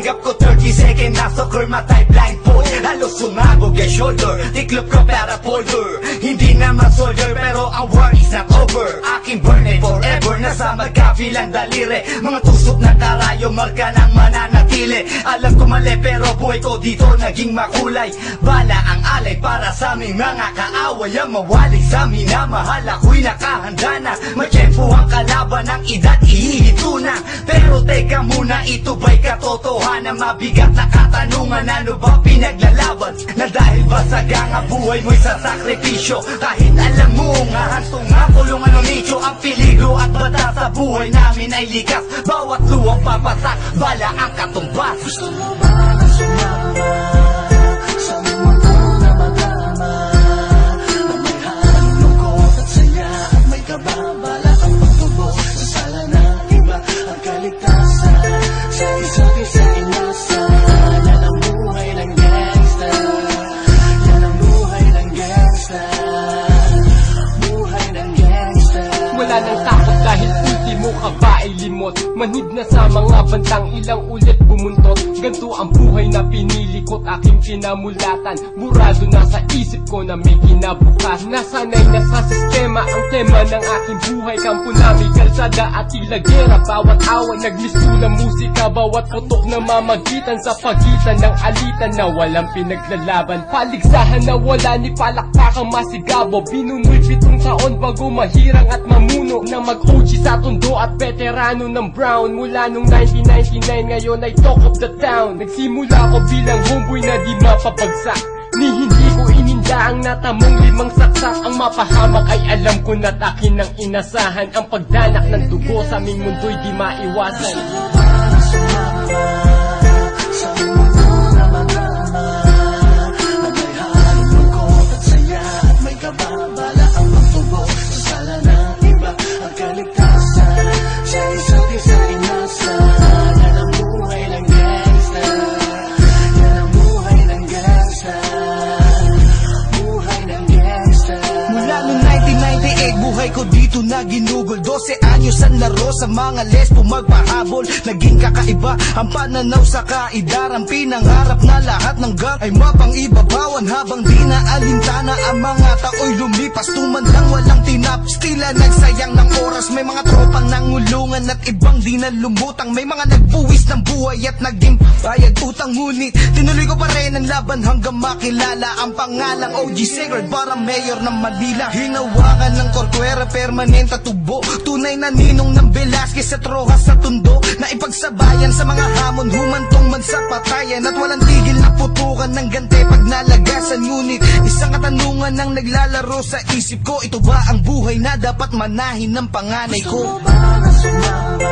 Tinanggap ko 30 second na soccer, matay blindfold. Halos sumabog ang shoulder, tiklop ko para folder. Hindi naman soldier pero ang war is not over. Aking burn it forever, nasa magkabilang daliri. Mga tusok na karayo, marka ng mananatili. Alam ko mali pero buhay ko dito naging makulay. Bala ang alay para sa aming mga kaaway. Ang mawalay sa minamahal, ako'y nakahanda na. May tiyempo ang kalaban ng edad, ihihito na. Pero teka muna, ito ba'y katotohanan? Mabigat na katanungan, ano ba pinaglalaban? Na dahil ba sagang buhay mo'y sa sakripisyo? Kahit alam mo nga hantong nga kulungan ng nicho. Ang peligro at bata sa buhay namin ay likas. Bawat luwang papasak, bala ang katumbas. Gusto mo ba na sumama sa mundo na magama, na may halong lungkot at saya at may kababala ang pagtubo sa sala ng iba ang kaligtasan sa isa't isa inasa. Yan ang buhay ng gangsta, yan ang buhay ng gangsta, buhay ng gangsta. Wala nang takot dahil ultimo ka ba ay limot. Manhid na sa mga bantang, ilang ulit bumuntot. Ganto ang buhay na pinili ko't aking pinamulatan. Burado na sa isip ko na may kinabukas. Nasanay na sa sistema ang tema ng aking buhay. Kampo namin, kalsada at ilagera. Bawat away nagmisula musika, bawat putok na mamagitan sa pagitan ng alitan na walang pinaglalaban. Paligsahan na wala ni palakpakang masigabo. Binunoy 7 taon bago mahirang at mamuno na mag-OG sa Tondo at veterano ng Brown. Mula nung 1999 ngayon ay talk of the town. Nagsimula ko bilang homeboy na di mapapagsak. Ni hindi ko ininda ang natamong 5 saksak. Ang mapahamak ay alam ko na't akin ang inasahan. Ang pagdanak ng dugo sa aming mundo'y di maiwasan. Gusto mo ba na sumama sa mundo na magama, na may halong lungkot at saya at may kababala ang pagtubo sa sala ng iba ang kaligtasan sa isa't isa inasa. Yan ang buhay ng gangsta, yan ang buhay ng gangsta, buhay ng gangsta. Mula noong 1998, buhay ko dito na ginugol. 12 anyos ang laro sa mga lesbo magpahabol. Naging kakaiba ang pananaw sa kaidaran. Pinangarap na lahat ng gang ay mapang-ibabawan. Habang di na alintana ang mga tao'y lumipas, tumandang walang tinapos, tila nagsayang ng oras. May mga tropang nangulungan at ibang di na lumutang. May mga nagbuwis ng buhay at naging bayad utang. Ngunit tinuloy ko pa rin ang laban hanggang makilala ang pangalang OG Sacred para mayor ng Manila. Hinawakan ng Corcuera, permanent at tubo. Tunay na ninong ng Velasquez at Rojas sa Tondo, na ipagsabayan sa mga hamon, humantong man sa patayan. At walang tigil na putukan ng gante pag nalagasan. Ngunit isang katanungan ang naglalaro sa isip ko, ito ba ang buhay na dapat manahin ng panganay ko? Gusto mo ba na sumama